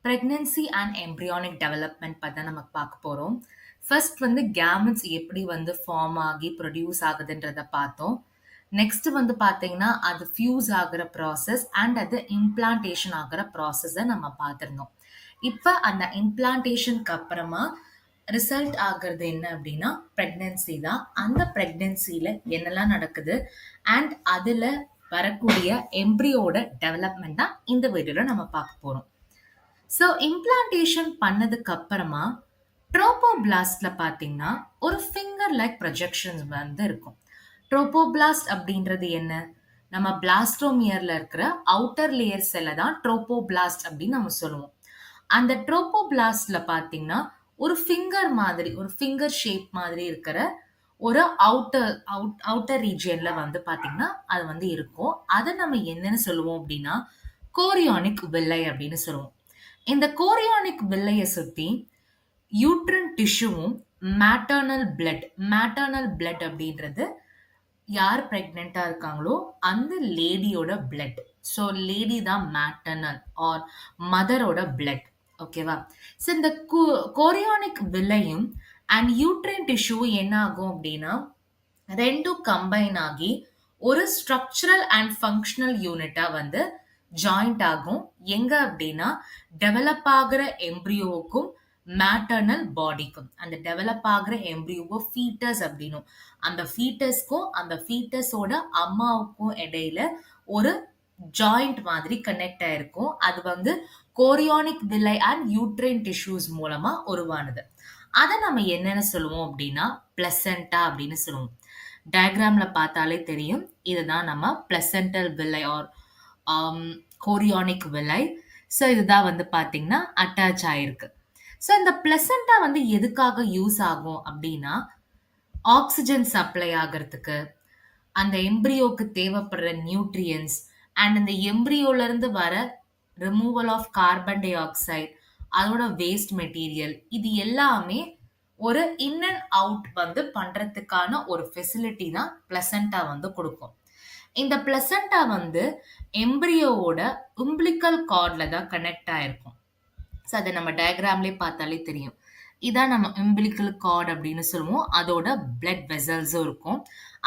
Pregnancy and embryonic development பத்தி தான் நம்ம பார்க்க போறோம். ஃபர்ஸ்ட் வந்து கேமெட்ஸ் எப்படி வந்து ஃபார்ம் ஆகி ப்ரொடியூஸ் ஆகுதுன்றத பார்த்தோம். நெக்ஸ்ட் வந்து பார்த்தீங்கன்னா, அது ஃபியூஸ் ஆகுற ப்ராசஸ் அண்ட் அது இம்ப்ளான்டேஷன் ஆகுற ப்ராசஸ நம்ம பார்த்திருந்தோம். இப்ப அந்த இம்ப்ளான்டேஷனுக்கு அப்புறமா ரிசல்ட் ஆகுறது என்ன அப்படின்னா பிரெக்னன்சி தான். அந்த பிரெக்னன்சில என்னெல்லாம் நடக்குது அண்ட் அதுல வரக்கூடிய எம்ப்ரியோட டெவலப்மெண்ட் தான் இந்த வீடியோல நம்ம பார்க்க போறோம். ஸோ இம்ப்ளான்டேஷன் பண்ணதுக்கு அப்புறமா ட்ரோபோபிளாஸ்ட்ல பார்த்தீங்கன்னா ஒரு ஃபிங்கர் லைக் ப்ரொஜெக்ஷன்ஸ் வந்து இருக்கும். ட்ரோபோபிளாஸ்ட் அப்படின்றது என்ன? நம்ம பிளாஸ்டோமியர்ல இருக்கிற அவுட்டர் லேயர் செல்லை தான் ட்ரோபோபிளாஸ்ட் அப்படின்னு நம்ம சொல்லுவோம். அந்த ட்ரோபோபிளாஸ்ட்ல பார்த்தீங்கன்னா ஒரு ஃபிங்கர் மாதிரி, ஒரு ஃபிங்கர் ஷேப் மாதிரி இருக்கிற ஒரு அவுட்டர் ரீஜியன்ல வந்து பார்த்தீங்கன்னா அது வந்து இருக்கும். அதை நம்ம என்னன்னு சொல்லுவோம் அப்படின்னா கோரியானிக் வில்லை அப்படின்னு சொல்லுவோம். இந்த கோரியானிக் வில்லையை சுத்தி யூட்ரின் டிஷ்யூவும் மேட்டர்னல் பிளட் அப்படின்றது யார் பிரெக்னெண்டா இருக்காங்களோ அந்த லேடியோட பிளட். ஸோ லேடி தான் மேட்டர்னல் ஆர் மதரோட பிளட். ஓகேவா? ஸோ இந்த கோரியானிக் வில்லையும் அண்ட் யூட்ரின் டிஷ்யூ என்ன ஆகும் அப்படின்னா ரெண்டும் கம்பைன் ஆகி ஒரு ஸ்ட்ரக்சரல் அண்ட் ஃபங்க்ஷனல் யூனிட்டா வந்து ஜாயிண்ட் ஆகும். எங்க அப்படின்னா டெவலப் ஆகிற எம்ப்ரியோவுக்கும் மேட்டர்னல் பாடிக்கும். அந்த டெவலப் ஆகிற எம்ப்ரியோவோ ஃபீட்டஸ் அப்படின்னும், அந்த ஃபீட்டஸ்க்கும் அந்த ஃபீட்டஸோட அம்மாவுக்கும் இடையில ஒரு ஜாயிண்ட் மாதிரி கனெக்ட் ஆயிருக்கும். அது வந்து கோரியானிக் வில்லை அண்ட் யூட்ரைன் டிஷ்யூஸ் மூலமா உருவானது. அதை நம்ம என்னன்னு சொல்லுவோம் அப்படின்னா பிளசண்டா அப்படின்னு சொல்லுவோம். டயக்ராம்ல பார்த்தாலே தெரியும். இதுதான் நம்ம பிளசென்டல் வில்லை ஆர் கோரியானிக் வில்லை. ஸோ இதுதான் வந்து பார்த்தீங்கன்னா அட்டாச் ஆயிருக்கு. ஸோ இந்த பிளசண்டா வந்து எதுக்காக யூஸ் ஆகும் அப்படின்னா ஆக்சிஜன் சப்ளை ஆகிறதுக்கு, அந்த எம்ப்ரியோக்கு தேவைப்படுற நியூட்ரியன்ஸ் அண்ட் அந்த எம்ப்ரியோல இருந்து வர removal of carbon dioxide, அதோட வேஸ்ட் மெட்டீரியல், இது எல்லாமே ஒரு இன் அண்ட் அவுட் வந்து பண்றதுக்கான ஒரு ஃபெசிலிட்டி தான் பிளசண்டா வந்து கொடுக்கும். இந்த பிளசண்டா வந்து எம்ப்ரியோவோட உம்பிளிக்கல் கார்ட்ல தான் கனெக்ட் ஆயிருக்கும். ஸோ அதை நம்ம டயக்ராம்லேயே பார்த்தாலே தெரியும். இதான் நம்ம உம்பிளிக்கல் கார்டு அப்படின்னு சொல்லுவோம். அதோட பிளட் வெசல்ஸும் இருக்கும்,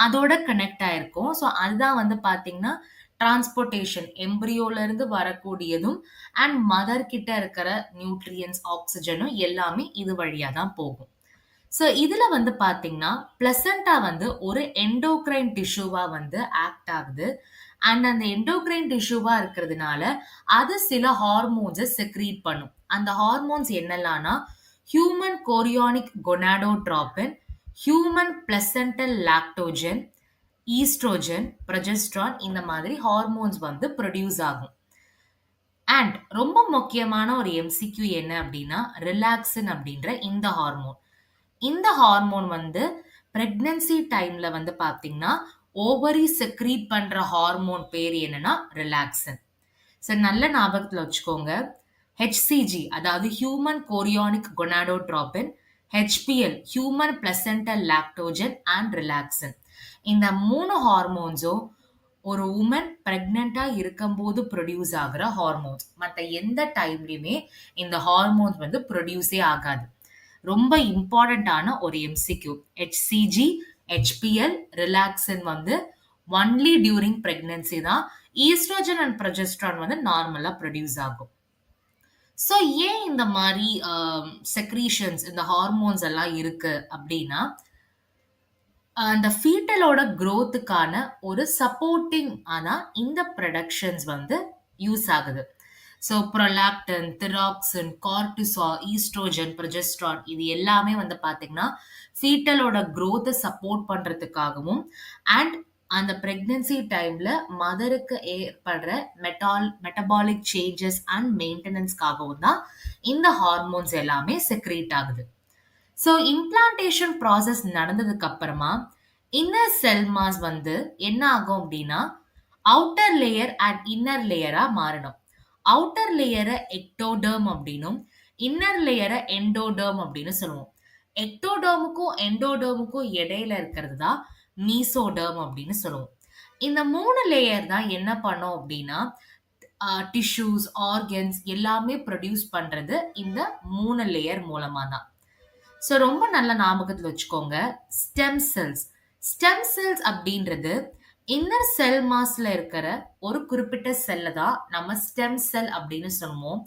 அதோட கனெக்ட் ஆயிருக்கும். ஸோ அதுதான் வந்து பார்த்தீங்கன்னா டிரான்ஸ்போர்ட்டேஷன், எம்ப்ரியோல இருந்து வரக்கூடியதும் அண்ட் மதர் கிட்ட இருக்கிற நியூட்ரியன்ஸ், ஆக்சிஜனும் எல்லாமே இது வழியா தான் போகும். ஸோ இதுல வந்து பாத்தீங்கன்னா பிளசண்டா வந்து ஒரு எண்டோக்ரைன் டிஷ்யூவா வந்து ஆக்ட் ஆகுது. அண்ட் அந்த எண்டோக்ரைன் டிஷ்யூவா இருக்கிறதுனால அது சில ஹார்மோன்ஸை செக்ரீட் பண்ணும். அந்த ஹார்மோன்ஸ் என்னெல்லாம்னா human chorionic gonadotropin, human placental lactogen, estrogen, progesterone, இந்த மாதிரி ஹார்மோன்ஸ் வந்து ப்ரொடியூஸ் ஆகும். அண்ட் ரொம்ப முக்கியமான ஒரு எம்சிக்யூ என்ன அப்படின்னா ரிலாக்சின் அப்படின்ற இந்த ஹார்மோன். இந்த ஹார்மோன் வந்து பிரெக்னன்சி டைம்ல வந்து பாத்தீங்கன்னா ஓவரி செக்ரீட் பண்ற ஹார்மோன் பேர் என்னன்னா ரிலாக்சின். சரி, நல்ல ஞாபகத்துல வச்சுக்கோங்க. ஹெச்சிஜி அதாவது human chorionic gonadotropin, HPL human placental lactogen and relaxin, இந்த 3 ஹார்மோன்ஸும் ஒரு உமன் பிரெக்னெண்டா இருக்கும்போது ப்ரொடியூஸ் ஆகிற ஹார்மோன்ஸ். மற்ற எந்த டைம்லயுமே இந்த ஹார்மோன்ஸ் வந்து ப்ரொடியூஸே ஆகாது. ரொம்ப இம்பார்ட்டண்டான ஒரு எம்சிக்யூ. ஹெச்சிஜி, ஹெச்பிஎல், ரிலாக்சின் வந்து ஒன்லி டியூரிங் பிரெக்னன்சி தான். ஈஸ்ட்ரோஜன் அண்ட் ப்ரொஜெஸ்ட்ரான் வந்து நார்மலா ப்ரொடியூஸ் ஆகும். ஸோ ஏன் இந்த மாதிரி செக்ரீஷன்ஸ், இந்த ஹார்மோன்ஸ் எல்லாம் இருக்கு அப்படின்னா அந்த ஃபீட்டலோட growthக்கான ஒரு சப்போர்ட்டிங் ஆனா இந்த ப்ரொடக்ஷன்ஸ் வந்து யூஸ் ஆகுது. So prolactin, thyroxine, cortisol, estrogen, progesterone, இது எல்லாமே வந்து பார்த்தீங்கன்னா ஃபீட்டலோட growth-அ சப்போர்ட் பண்றதுக்காகவும் அண்ட் அந்த பிரெக்னன்சி டைம்ல மதருக்கு ஏற்படுற மெட்டபாலிக் சேஞ்சஸ் அண்ட் மெயின்டெனன்ஸ்க்காகவும் தான் இந்த ஹார்மோன்ஸ் எல்லாமே செக்ரீட் ஆகுது. ஸோ இம்ப்ளான்டேஷன் ப்ராசஸ் நடந்ததுக்கு அப்புறமா இன்னர் செல் மாஸ் வந்து என்ன ஆகும் அப்படின்னா அவுட்டர் லேயர் அண்ட் இன்னர் லேயரா மாறணும். அவுட்டர் லேயரை எக்டோடர்ம் அப்படின்னும் இன்னர் லேயரை எண்டோடர்ம் அப்படின்னு சொல்லுவோம். எக்டோடர்முக்கும் எண்டோடர்முக்கும் இடையில இருக்கிறது தான் மீசோடர்ம் அப்படின்னு சொல்லுவோம். இந்த 3 லேயர் தான் என்ன பண்ணும் அப்படின்னா டிஷ்யூஸ், ஆர்கன்ஸ் எல்லாமே ப்ரொடியூஸ் பண்றது இந்த 3 லேயர் மூலமா தான். ஸோ ரொம்ப நல்லா ஞாபகத்துல வச்சுக்கோங்க. Stem cells. ஸ்டெம் செல்ஸ் அப்படின்றது இன்னர் செல் மாஸ்ல இருக்கிற ஒரு குறிப்பிட்ட செல்ல தான் நம்ம ஸ்டெம் செல் அப்படின்னு சொல்லுவோம்.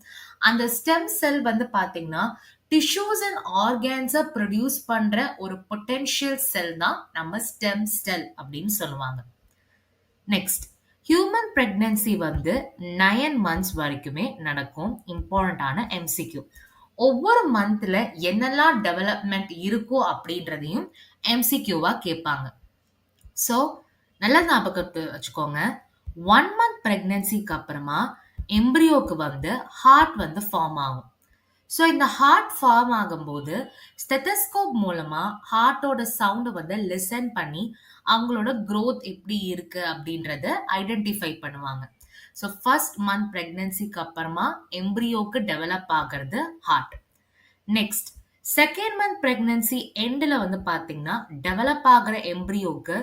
அந்த ஸ்டெம் செல் வந்து பாத்தீங்கன்னா டிஷ்யூஸ் அண்ட் ஆர்கான்ஸை ப்ரொடியூஸ் பண்ற ஒரு பொட்டென்ஷியல் செல் தான் நம்ம ஸ்டெம் செல் அப்படின்னு சொல்லுவாங்க. நெக்ஸ்ட், ஹியூமன் பிரெக்னன்சி வந்து 9 மந்த்ஸ் வரைக்குமே நடக்கும். இம்பார்ட்டன்டான எம்சிக்யூ. ஒவ்வொரு மந்த்ல என்னெல்லாம் டெவலப்மெண்ட் இருக்கோ அப்படின்றதையும் எம்சிக்யூவா கேட்பாங்க. ஸோ நல்லா ஞாபகத்தை வச்சுக்கோங்க. 1 மந்த் பிரெக்னன்சிக்கு அப்புறமா எம்ப்ரியோக்கு வந்து ஹார்ட் வந்து ஃபார்ம் ஆகும். ஸோ இந்த ஹார்ட் ஃபார்ம் ஆகும்போது ஸ்டெத்தஸ்கோப் மூலமா ஹார்ட்டோட சவுண்டை வந்து லிசன் பண்ணி அவங்களோட growth எப்படி இருக்கு அப்படின்றத ஐடென்டிஃபை பண்ணுவாங்க. ஸோ ஃபர்ஸ்ட் மந்த் பிரெக்னன்சிக்கு அப்புறமா எம்ப்ரியோக்கு டெவலப் ஆகிறது heart. Next, second month pregnancy எண்டில் வந்து பார்த்தீங்கன்னா டெவலப் ஆகிற எம்ப்ரியோக்கு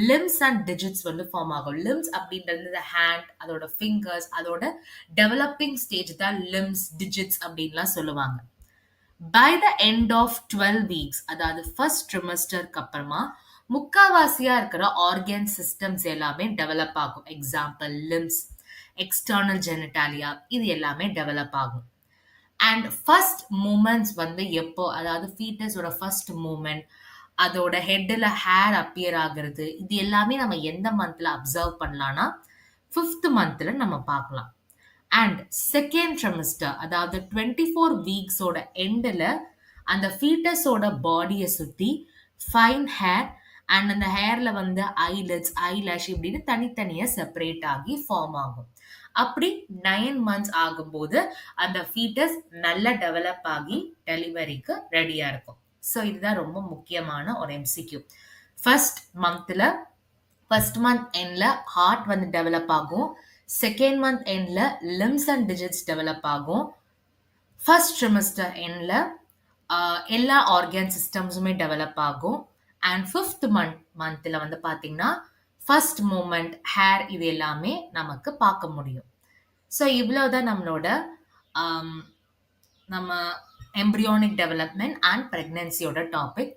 லிம்ஸ் அண்ட் டிஜிட்ஸ் வந்து ஃபார்ம் ஆகும். லிம்ஸ் அப்படின்றது ஹேண்ட், அதோட ஃபிங்கர்ஸ், அதோட டெவலப்பிங் ஸ்டேஜ் தான் லிம்ஸ், டிஜிட்ஸ் அப்படின்லாம் சொல்லுவாங்க. By the end of 12 weeks, அதாவது ஃபர்ஸ்ட் ட்ரிமஸ்டருக்கு அப்புறமா முக்காவாசியா இருக்கிற ஆர்கன் சிஸ்டம்ஸ் எல்லாமே டெவலப் ஆகும். எக்ஸாம்பிள் லிம்ஸ், எக்ஸ்டர்னல் ஜெனிட்டாலியா, இது எல்லாமே டெவலப் ஆகும். அண்ட் ஃபர்ஸ்ட் மூமெண்ட்ஸ் வந்து எப்போ, அதாவது ஃபீட்டஸோட ஃபர்ஸ்ட் மூமெண்ட், அதோட ஹெட்டில் ஹேர் அப்பியர் ஆகுறது, இது எல்லாமே நம்ம எந்த மந்த்ல அப்சர்வ் பண்ணலாம்னா 5th மந்த்ல நம்ம பார்க்கலாம். அண்ட் செகண்ட் ட்ரிமஸ்டர், அதாவது 24 வீக்ஸோட எண்டில் அந்த ஃபீட்டஸோட பாடியை சுற்றி ஃபைன் ஹேர் அண்ட் அந்த ஹேர்ல வந்து ஐலிட்ஸ், ஐலாஷ் இப்படின்னு தனித்தனியாக செப்பரேட் ஆகி ஃபார்ம் ஆகும். அப்படி 9 மந்த்ஸ் ஆகும்போது அந்த ஃபீட்டஸ் நல்லா டெவலப் ஆகி டெலிவரிக்கு ரெடியா இருக்கும். ஸோ இதுதான் ரொம்ப முக்கியமான ஒரு எம்சிக்யூ. ஃபர்ஸ்ட் மந்த் எண்ட்ல ஹார்ட் வந்து டெவலப் ஆகும். செகண்ட் மந்த் எண்ட்ல லிம்ஸ் அண்ட் டிஜிட்ஸ் டெவலப் ஆகும். ஃபர்ஸ்ட் ட்ரிமஸ்டர் எண்ட்ல எல்லா ஆர்கன் சிஸ்டம்ஸுமே டெவலப் ஆகும். அண்ட் 5th மந்த்ல வந்து பார்த்தீங்கன்னா ஃபர்ஸ்ட் மூமெண்ட், ஹேர், இது எல்லாமே நமக்கு பார்க்க முடியும். ஸோ இவ்வளவுதான் நம்மளோட நம்ம எம்ப்ரியானிக் டெவலப்மெண்ட் அண்ட் பிரெக்னன்சியோட டாபிக்.